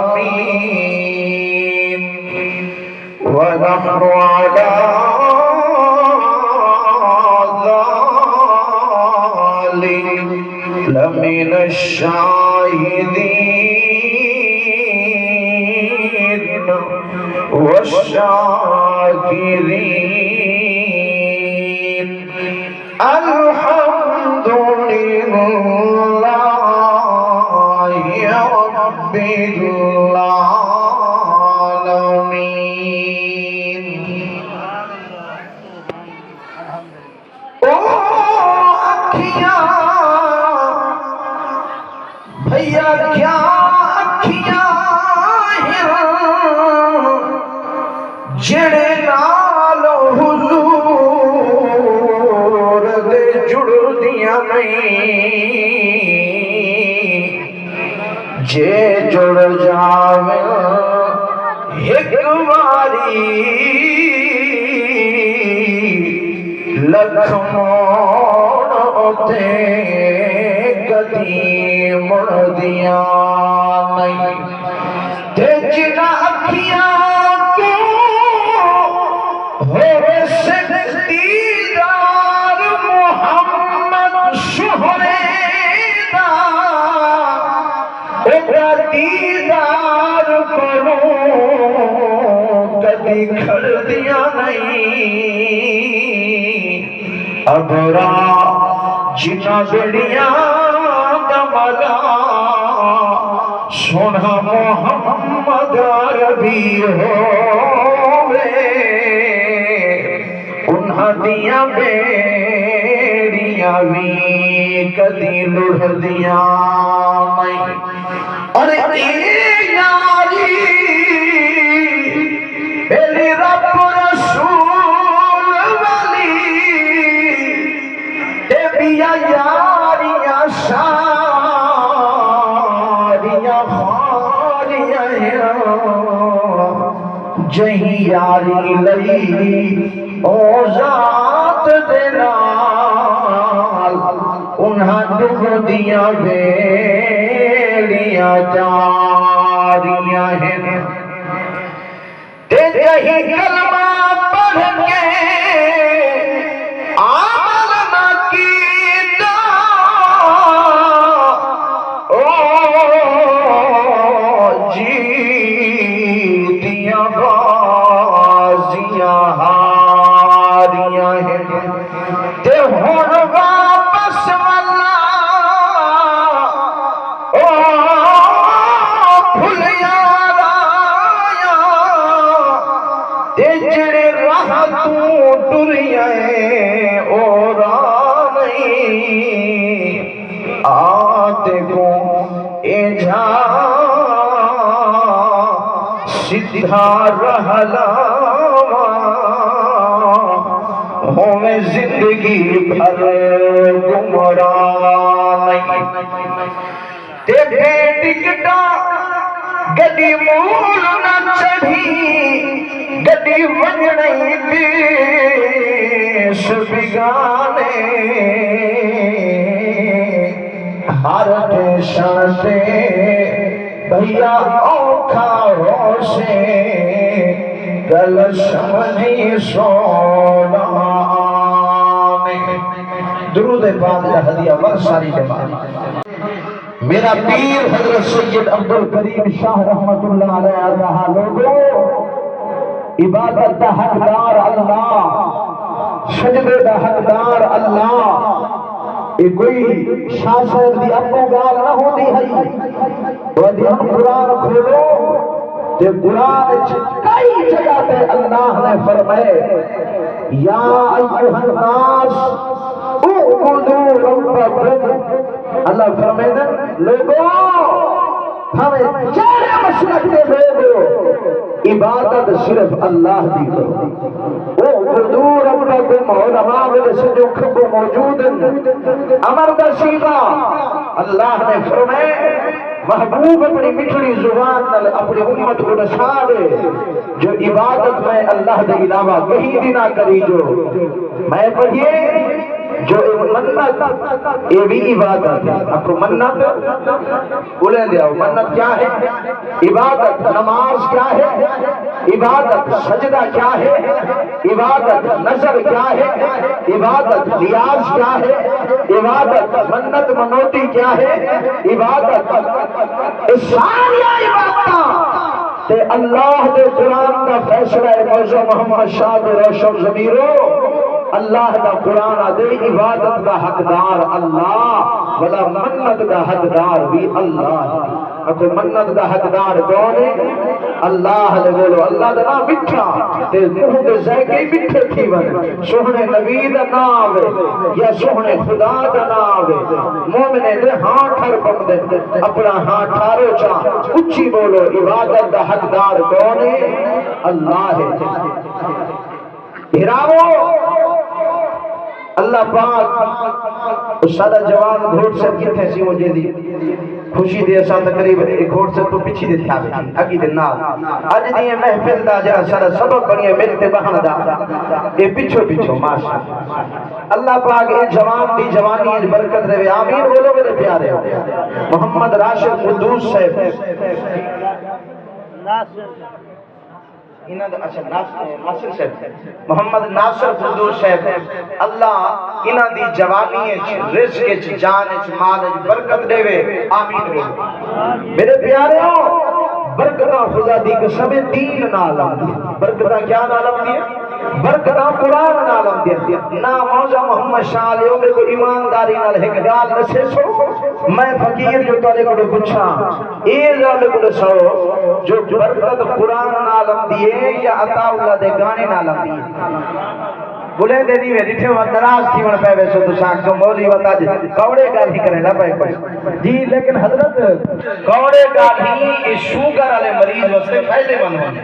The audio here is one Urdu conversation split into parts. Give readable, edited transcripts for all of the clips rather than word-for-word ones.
الأمين ونحن على ذلك لمن الشاهدين والشاكرين الحمد لله رب العالمين او اکھیاں بھیا کیا اکھیاں جڑے نال حضور دے جڑ دیاں نہیں جے جڑ جاویں ایک واری لکھ موڑ تے کدی مڑ دیاں نہیں تے جنہ اکھیاں دیدار محمد شہرے دا دیدار کرو کدی کھڑ دیا نہیں ابرا جنا بڑیاں دملا سونا محمد عربی ہوئے انہاں دیاں بیڑیاں بھی کدی لڑ دیاں نہیں اور اے یاری میری رب رسول والی تے بیا یاریاں ساریاں خاریاں جہی یاری لئی او ذات دے نال انہاں ڈب دیاں بیڑیاں جاریاں ہیں تے جہی کلمہ پڑھ کے عمل نہ کیتا او جیتیاں بازیاں ہاریاں ہیں تے ہن واپس والا او بھلیا رایا تے جڑے راہ تو ٹریاں او راہ نہیں آتے کو اے جا سدھا رہلاواں ہوئے زندگی بھر گمراہ نہیں تے ٹکٹا گڈی مول نہ چڑھی گڈی ونجڑی دیش بگانے ہر ٹیشن تے بھیا اوکھا ہو سے گل سمجھی سونا درود پاک کا ہدیہ ورساری کے بعد میرا پیر حضرت سید عبدالکریم شاہ رحمت اللہ علیہ رہا لوگو عبادت دا حقدار اللہ سجدے دا حقدار اللہ یہ کوئی شاہ صاحب دی اپنی گال نہ ہوتی ہے وہ دی ہم قرآن کھولو تے قرآن کئی جگہ تے اللہ نے فرمائے یا ایوہ الناس اعبدوا ربکم اللہ فرمائے لوگو ہمیں چارے مشرق دے لوگو عبادت صرف اللہ دی کرو اعبدوا ربکم علماء میں سے جو کھبو موجود ہیں امر دا سیدھا اللہ نے فرمائے محبوب اپنی مٹھڑی زبان اپنی امت کو نشا دے جو عبادت میں اللہ دے علاوہ کہیں بھی نہ کری جو میں پڑھیے جو منت یہ بھی عبادت ہے. آپ کو منت بولے دیا منت کیا ہے؟ عبادت. نماز کیا ہے؟ عبادت. سجدہ کیا ہے؟ عبادت. نظر کیا ہے؟ عبادت. نیاز کیا ہے؟ عبادت. منت منوتی کیا ہے؟ عبادت. اس ساری عبادت تے اللہ دے قرآن کا فیصلہ ہے. موضوع محمد شاہ روشن ضمیرو اللہ دا قرآن دے عبادت دا حقدار اللہ ولا منت دا حقدار بھی اللہ ہے. اگر منت دا حقدار کون ہے؟ اللہ دے. بولو اللہ دا نام مٹھا تے منہ دے ذائقے مٹھے تھی ون. سوہنے نبی دا نام آوے یا سوہنے خدا دا نام آوے مومنے دے ہاں ٹھر پک دے اپنا ہاں ٹھارو چاہ اچھی بولو عبادت دا حقدار کون ہے؟ اللہ ہے. بھراو اللہ پاک سادہ جوان گھوڑ سے کتنے سی مجھے دی خوشی دے سا تقریب ایک گھوڑ سے تو پچھی دے تھا اگی دے نام آج دیئے محفل دا جا سارا سبق بنیے ملتے بہن دا یہ پچھو پچھو ماشاء اللہ پاک اے جوان دی جوانی اج برکت رہے. آمین بولو میرے پیارے. محمد راشد قدوس صاحب ناصر صاحب محمد ناصر قدوس صاحب اللہ انہاں دی جوانی وچ رزق وچ جان وچ مال وچ برکت دے. آمین بولو میرے پیارے. برکتاں خدا دی قسم دین نال آندی. برکتاں کیا نال آندی؟ برکتاں قرآن نال آندی. نا موضوع محمد شاہ لیو میں کو ایمانداری نال ایک گال نسے سو میں فقیر جو تارے کو پوچھا اے گال کو سو جو برکت قرآن نال آندی ہے یا عطا اللہ دے گانے نال آندی ہے؟ بولے دے دی میں ڈٹھے وقت ناراض تھی من پہ ویسو تو شاک تو مولی بتا جی کوڑے گال ہی کرے نہ پائے کوئی جی. لیکن حضرت کوڑے گال ہی شوگر والے مریض واسطے فائدے مند ہونے.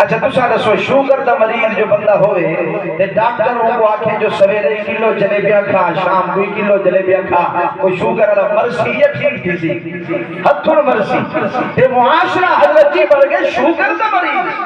اچھا تو سارا سو شوگر دا مریض جو بندہ ہوئے تے ڈاکٹر کو آکھیں جو سویرے کلو جلیبیاں کھا شام 2 کلو جلیبیاں کھا وہ شوگر والا مرسی یہ ٹھیک تھی سی ہتھڑ مرسی تے معاشرہ حضرت جی بڑھ گئے شوگر دا مریض.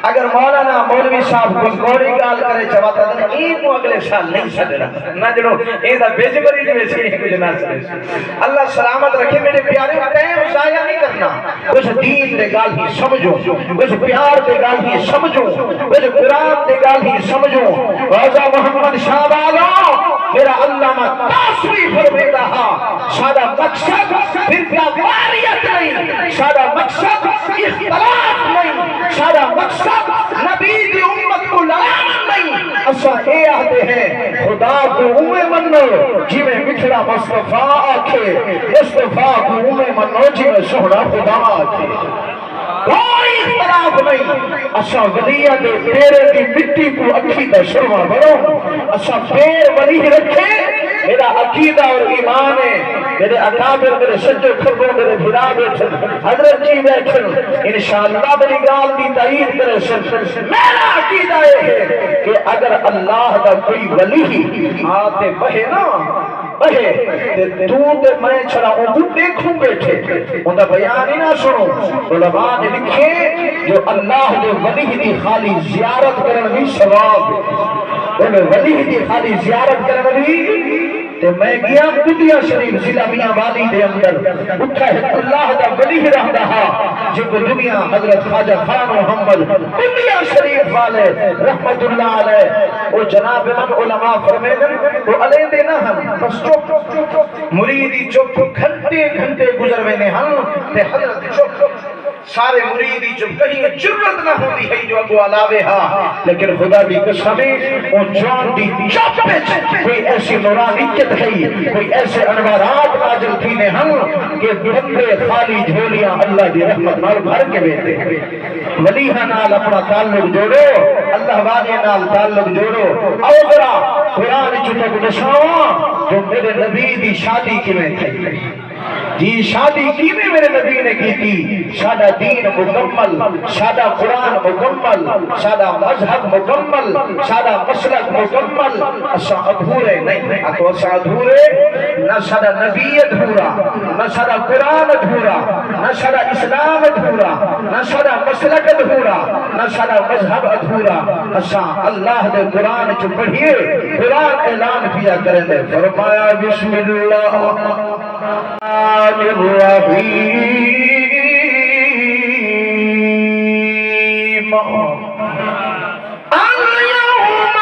اگر مولانا مولوی صاحب کوئی کوڑی گال کرے چواتا تھا ایک کو اگلے سال نہیں سکتا نہ جنو ایسا بیج بری جو ایسی نہیں کچھ نہ سکتا. اللہ سلامت رکھے میرے پیارے. ٹائم ضائع نہیں کرنا. کچھ دین دے گال ہی سمجھو, کچھ پیار دے گال ہی سمجھو, کچھ قرآن دے گال ہی سمجھو. روزہ محمد شاہ والا میرا علامہ تاثری فرمے رہا سادہ مقصد فرقہ واریت نہیں, سادہ مقصد اختلاف نہیں, سادہ مقصد نبی دی امت کو لڑانا نہیں. اسا اے آتے ہیں خدا کو اوے منو جی میں مٹھڑا مصطفیٰ آکھے, مصطفیٰ کو اوے منو جی میں سونا خدا آکھے. کوئی اختلاف نہیں. اسا ولیہ دے پیرے دی مٹی کو عقیدہ شرما بنو. اسا پیر ولی رکھے میرا عقیدہ اور ایمان ہے. میرے اکابر میرے سجو کھربوں میرے بھرا بیٹھن حضرت جی بیٹھن انشاءاللہ میری گال دی تائید کرے سن. میرا عقیدہ ہے کہ اگر اللہ کا کوئی ولی آتے بہے نا بہے تو تے میں چھڑا ہوں دیکھوں بیٹھے ان کا بیان ہی نہ سنو. علماء نے لکھے جو اللہ دے ولی دی خالی زیارت کرنے بھی ثواب ہے. ولی دی خالی زیارت کرنے بھی تے میں گیا کتیا شریف ضلع میاں والی دے اندر اٹھا ہے اللہ دا ولی رہ رہا جو دنیا حضرت خواجہ خان محمد کتیا شریف والے رحمت اللہ علیہ وہ جناب من علماء فرمیدن وہ علیہ دے نہ ہم بس چپ مریدی چپ گھنٹے گھنٹے گزر وینے ہم تے حضرت چپ سارے مریدی جو کہیں جرت نہ ہوتی ہے جو اگو علاوے ہاں. لیکن خدا دی قسمیں وہ جان دی چپ کوئی ایسی نورانیت ہے, کوئی ایسے انوارات نازل تھینے ہم کہ بندے خالی جھولیاں اللہ دی رحمت نال بھر کے بیٹھے. ولیہ نال اپنا تعلق جوڑو, اللہ والے نال تعلق جوڑو. او ذرا قرآن چکے نشاواں جو میرے نبی دی شادی کی میں تھی جی شادی کی میں میرے نبی نے کی تھی سادہ دین مکمل سادہ قرآن مکمل سادہ مذہب مکمل سادہ مسلک مکمل اسا ادھورے نہیں تو اسا ادھورے نہ سادہ نبی ادھورا نہ سادہ قرآن ادھورا نہ سادہ اسلام ادھورا نہ سادہ مسلک ادھورا نہ سادہ مذہب ادھورا اسا اللہ دے قرآن چو پڑھیے قرآن اعلان کیا کریں دے فرمایا بسم اللہ الرحیم اليوم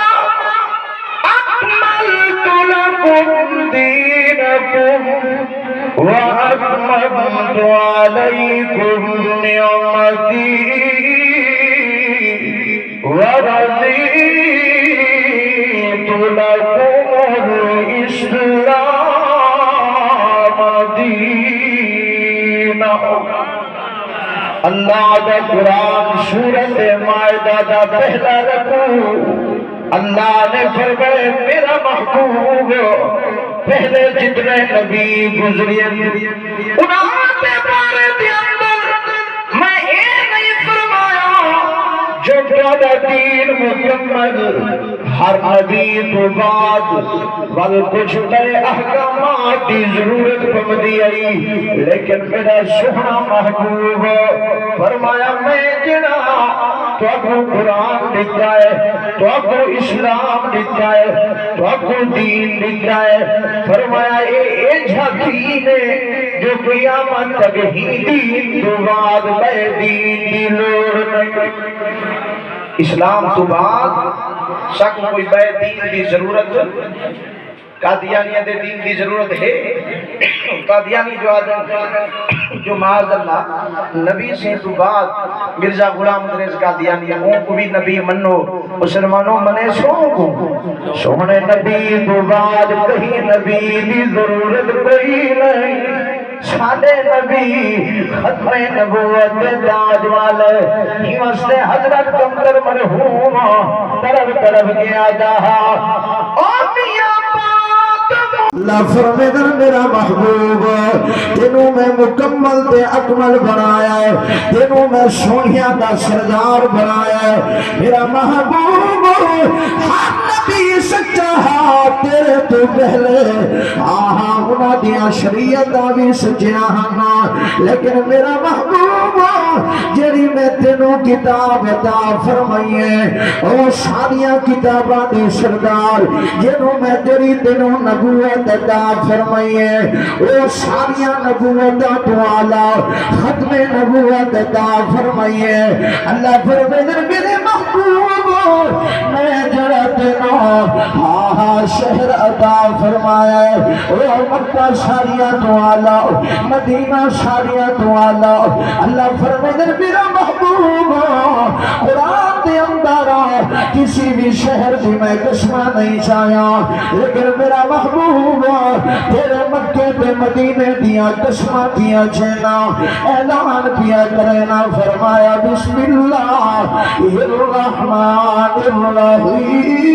اکملت لکم دینکم وَأَتْمَمْتُ عَلَيْكُمْ نِعْمَتِي وَرَضِيتُ لَكُمُ الْإِسْلَامَ دِينًا اللہ دا قرآن سورت مائدہ دا پہلا رکوع اللہ نے فرمائے میرا محبوب پہلے جتنے نبی گزریے انہاں پہ بارے دے اندر میں یہ نہیں فرمایا جو پیدا دین مکمل ہر نبی تو بعد ول کچھ نئے احکامات کی ضرورت پمدی آئی لیکن میرا سونا محبوب فرمایا میں جنا تو آپ کو قرآن دیتا ہے تو آپ کو اسلام دیتا ہے تو آپ کو دین دیتا ہے فرمایا اے جھاکی نے جو قیامت تک ہی دین تو بعد میں دین دی لوڑ نہیں اسلام تو بعد شک کوئی بے دین دی ضرورت قادیانیت دین دی ضرورت ہے قادیانی جو آدم جو معاذ اللہ نبی سے تو بعد مرزا غلام ادریس قادیانی ہوں کو بھی نبی منو مسلمانوں منے سو کو سونے نبی تو بعد کہیں نبی دی ضرورت کوئی نہیں سادے نبی ختم نبوت تاج والے ہی واسطے حضرت کمتر مرحوم طرف گیا جہا او میاں اللہ فرمیدر میرا محبوب تینوں میں مکمل تے اکمل بنایا ہے تینوں میں سونیاں دا سردار بنایا ہے میرا محبوب ہر نبی سچا تیرے تو پہلے آہاں انہاں دیاں شریعتاں بھی سچیاں ہاں لیکن میرا محبوب جڑی میں تینوں کتاب عطا فرمائی ہے او ساریاں کتاباں دے سردار جنوں میں تیری تینوں نبوت عطا فرمائی ہے او ساریاں نبوتاں تو اعلیٰ ختم نبوت عطا فرمائی ہے اللہ فرمائے میرے محبوب میں جڑا تینوں شہر عطا فرمایا ہے او مکہ ساریاں تو اعلیٰ مدینہ ساریاں تو اعلیٰ اللہ فرمائے میرا محبوب قرآن دے اندر کسی بھی شہر کی میں قسمہ نہیں چاہیا لیکن میرا محبوب تیرے مکے تے مدینے دیا قسمہ کیا چھنا اعلان کیا کرنا فرمایا بسم اللہ الرحمن الرحیم